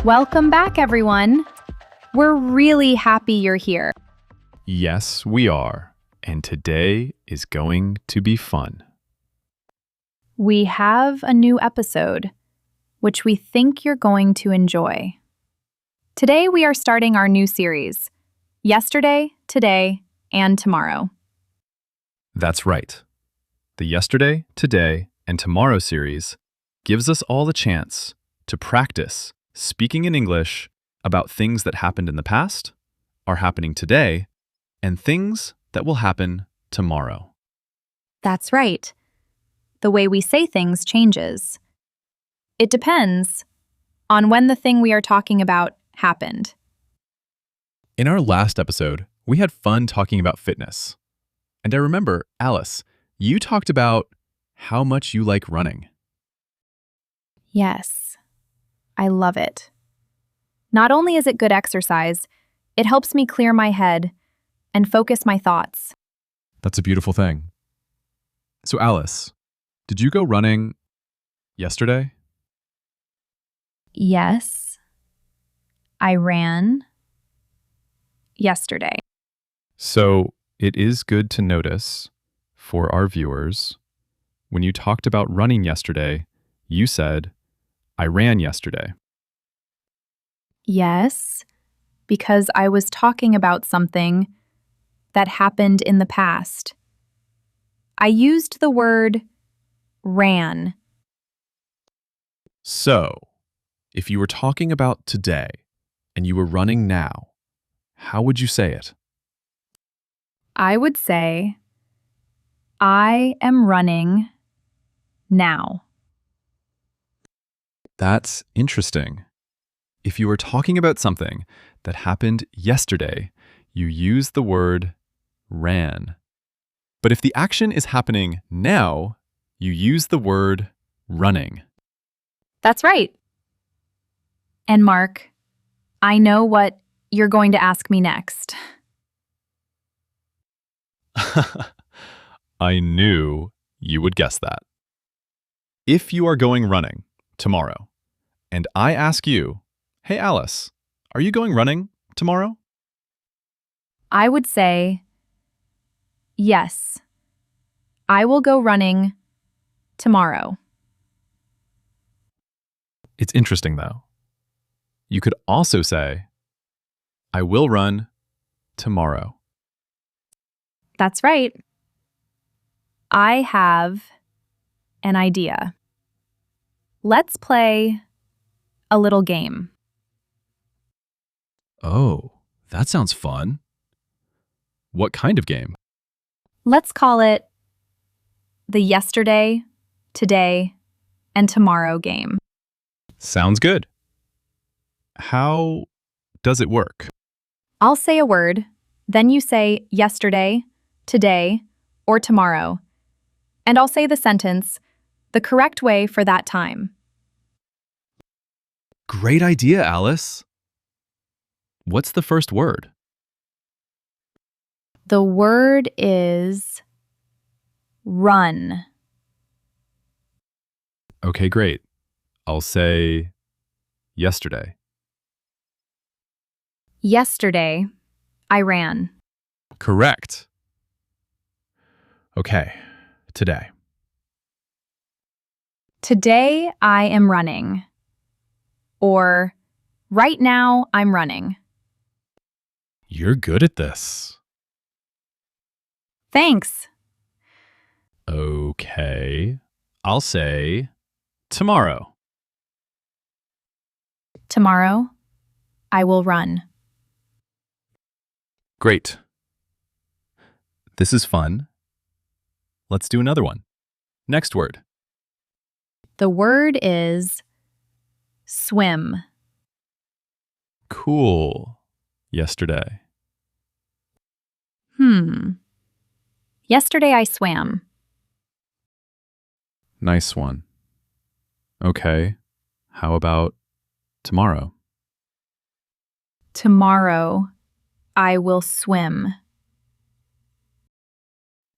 Welcome back, everyone. We're really happy you're here. Yes, we are. And today is going to be fun. We have a new episode, which we think you're going to enjoy. Today, we are starting our new series, Yesterday, Today, and Tomorrow. That's right. The Yesterday, Today, and Tomorrow series gives us all the chance to practice speaking in English about things that happened in the past, are happening today, and things that will happen tomorrow. That's right. The way we say things changes. It depends on when the thing we are talking about happened. In our last episode, we had fun talking about fitness. And I remember, Alice, you talked about how much you like running. Yes, I love it. Not only is it good exercise, it helps me clear my head and focus my thoughts. That's a beautiful thing. So, Alice, did you go running yesterday? Yes, I ran yesterday. So, it is good to notice for our viewers, when you talked about running yesterday, you said, I ran yesterday. Yes, because I was talking about something that happened in the past. I used the word ran. So, if you were talking about today and you were running now, how would you say it? I would say, I am running now. That's interesting. If you were talking about something that happened yesterday, you use the word ran. But if the action is happening now, you use the word running. That's right. And Mark, I know what you're going to ask me next. I knew you would guess that. If you are going running tomorrow, and I ask you, hey Alice, are you going running tomorrow? I would say, yes, I will go running tomorrow. It's interesting though. You could also say, I will run tomorrow. That's right. I have an idea. Let's play a little game. Oh, that sounds fun. What kind of game? Let's call it the yesterday, today, and tomorrow game. Sounds good. How does it work? I'll say a word, then you say yesterday, today, or tomorrow, and I'll say the sentence the correct way for that time. Great idea, Alice. What's the first word? The word is run. Okay, great. I'll say yesterday. Yesterday, I ran. Correct. Okay, today. Today, I am running. Or, right now, I'm running. You're good at this. Thanks. Okay, I'll say tomorrow. Tomorrow, I will run. Great. This is fun. Let's do another one. Next word. The word is swim. Cool. Yesterday. Yesterday, I swam. Nice one. Okay, how about tomorrow? Tomorrow, I will swim.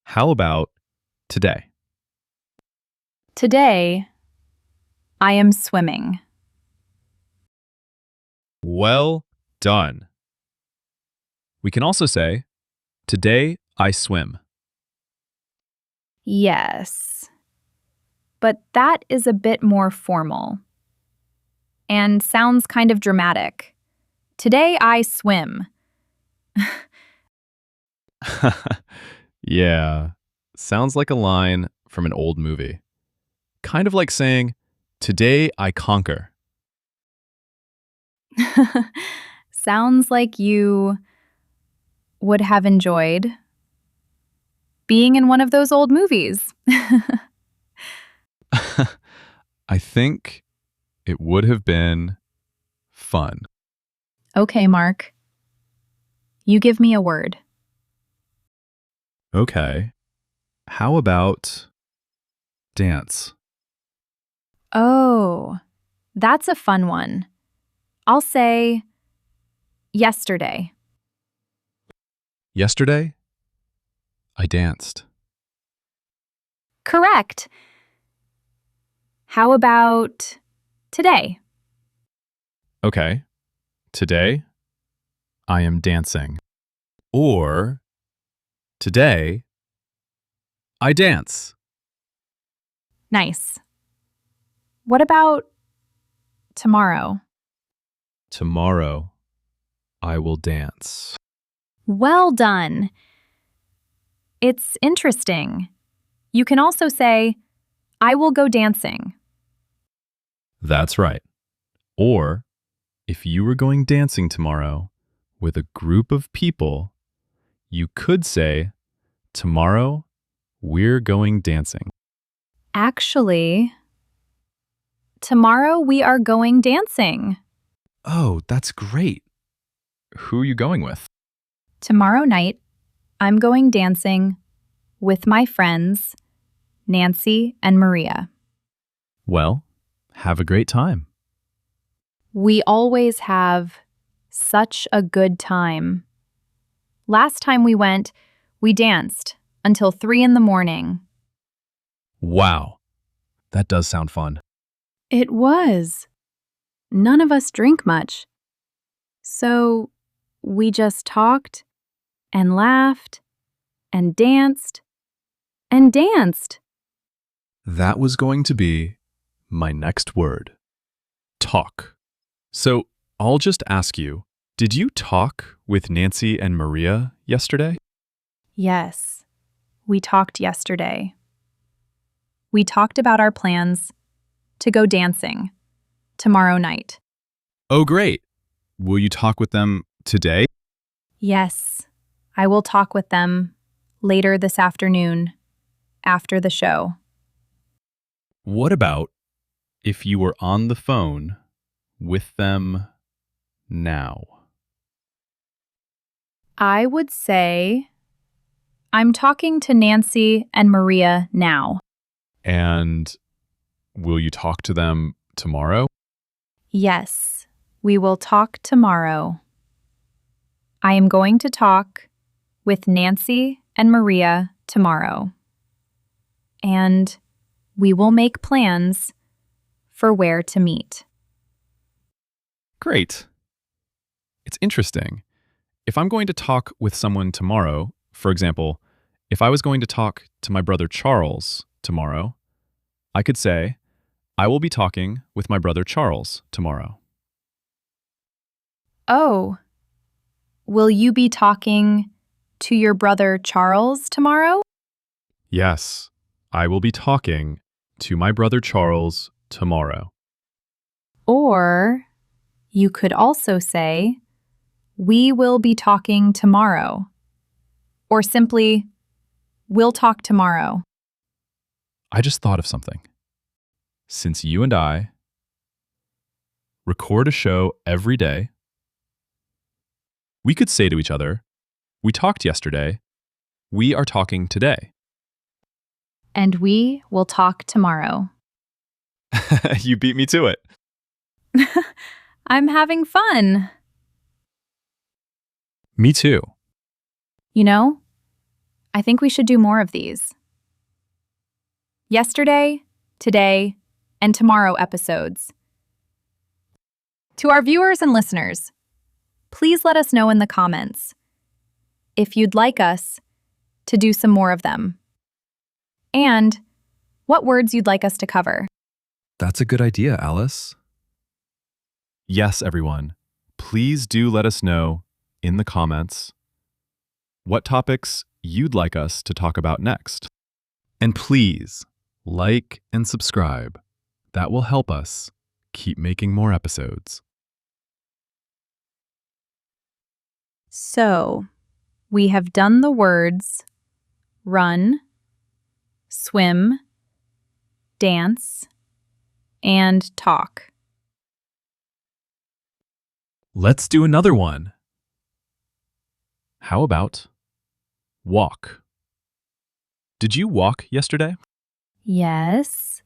How about today? Today, I am swimming. Well done. We can also say, today I swim. Yes. But that is a bit more formal and sounds kind of dramatic. Today I swim. Yeah, sounds like a line from an old movie. Kind of like saying, today I conquer. Sounds like you would have enjoyed being in one of those old movies. I think it would have been fun. Okay, Mark. You give me a word. Okay. How about dance? Oh, that's a fun one. I'll say yesterday. Yesterday, I danced. Correct. How about today? Okay. Today, I am dancing. Or today, I dance. Nice. What about tomorrow? Tomorrow, I will dance. Well done. It's interesting. You can also say, I will go dancing. That's right. Or if you were going dancing tomorrow with a group of people, you could say, tomorrow, we're going dancing. Actually, tomorrow we are going dancing. Oh, that's great. Who are you going with? Tomorrow night, I'm going dancing with my friends, Nancy and Maria. Well, have a great time. We always have such a good time. Last time we went, we danced until 3 in the morning. Wow, that does sound fun. It was. None of us drink much. So we just talked and laughed and danced and danced. That was going to be my next word. Talk. So I'll just ask you, did you talk with Nancy and Maria yesterday? Yes, we talked yesterday. We talked about our plans to go dancing tomorrow night. Oh, great. Will you talk with them today? Yes, I will talk with them later this afternoon after the show. What about if you were on the phone with them now? I would say I'm talking to Nancy and Maria now. And will you talk to them tomorrow? Yes, we will talk tomorrow. I am going to talk with Nancy and Maria tomorrow. And we will make plans for where to meet. Great. It's interesting. If I'm going to talk with someone tomorrow, for example, if I was going to talk to my brother Charles tomorrow, I could say, I will be talking with my brother Charles tomorrow. Oh, will you be talking to your brother Charles tomorrow? Yes, I will be talking to my brother Charles tomorrow. Or you could also say, we will be talking tomorrow. Or simply, we'll talk tomorrow. I just thought of something. Since you and I record a show every day, we could say to each other, we talked yesterday, we are talking today. And we will talk tomorrow. You beat me to it. I'm having fun. Me too. You know, I think we should do more of these. Yesterday, today, and tomorrow episodes. To our viewers and listeners, please let us know in the comments if you'd like us to do some more of them and what words you'd like us to cover. That's a good idea, Alice. Yes, everyone. Please do let us know in the comments what topics you'd like us to talk about next. And please like and subscribe. That will help us keep making more episodes. So, we have done the words run, swim, dance, and talk. Let's do another one. How about walk? Did you walk yesterday? Yes,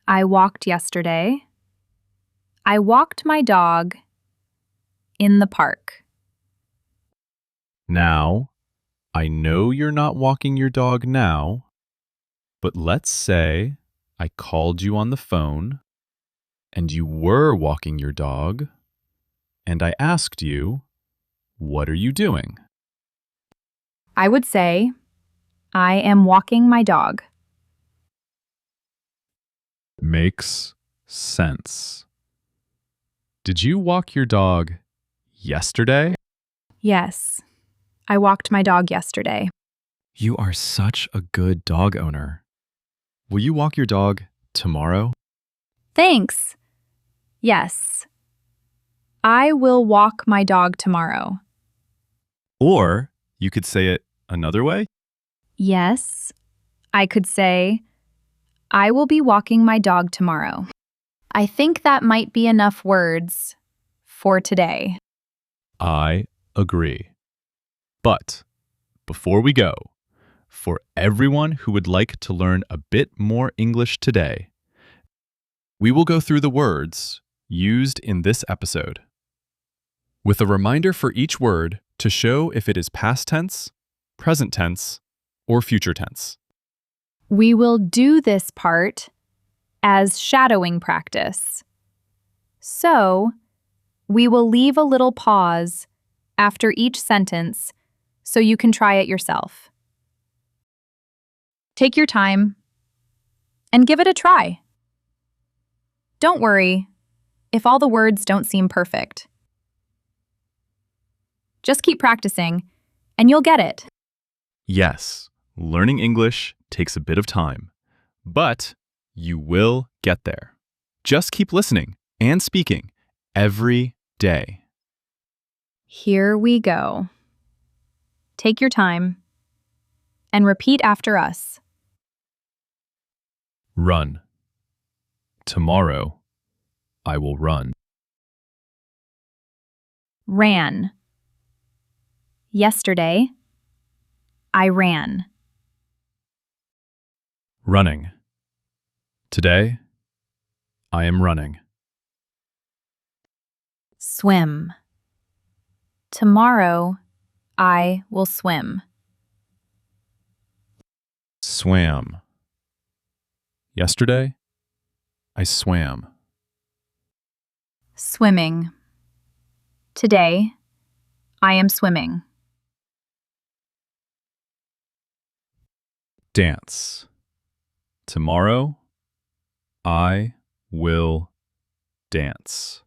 I walked yesterday. I walked my dog in the park. Now, I know you're not walking your dog now, but let's say I called you on the phone and you were walking your dog, and I asked you, what are you doing? I would say, I am walking my dog. Makes sense. Did you walk your dog yesterday? Yes, I walked my dog yesterday. You are such a good dog owner. Will you walk your dog tomorrow? Thanks. Yes, I will walk my dog tomorrow. Or you could say it another way. Yes, I could say, I will be walking my dog tomorrow. I think that might be enough words for today. I agree. But before we go, for everyone who would like to learn a bit more English today, we will go through the words used in this episode, with a reminder for each word to show if it is past tense, present tense, or future tense. We will do this part as shadowing practice. So, we will leave a little pause after each sentence so you can try it yourself. Take your time and give it a try. Don't worry if all the words don't seem perfect. Just keep practicing and you'll get it. Yes, learning English takes a bit of time, but you will get there. Just keep listening and speaking every day. Here we go. Take your time and repeat after us. Run. Tomorrow, I will run. Ran. Yesterday, I ran. Running. Today, I am running. Swim. Tomorrow, I will swim. Swam. Yesterday, I swam. Swimming. Today, I am swimming. Dance. Tomorrow, I will dance.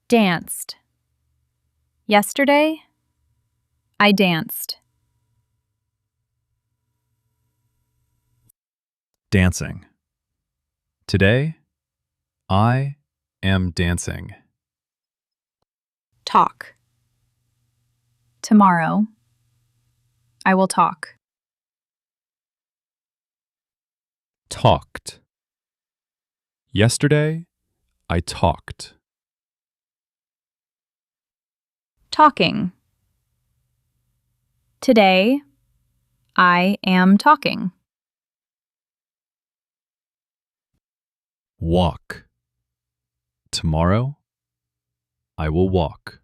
Danced. Yesterday, I danced. Dancing. Today, I am dancing. Talk. Tomorrow, I will talk. Talked. Yesterday, I talked. Talking. Today, I am talking. Walk. Tomorrow, I will walk.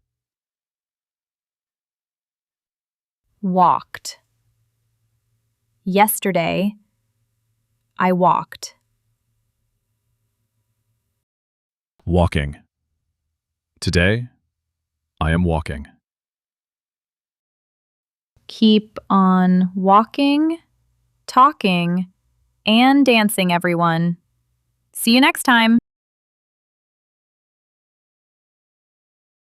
Walked. Yesterday, I walked. Walking. Today, I am walking. Keep on walking, talking, and dancing, everyone. See you next time.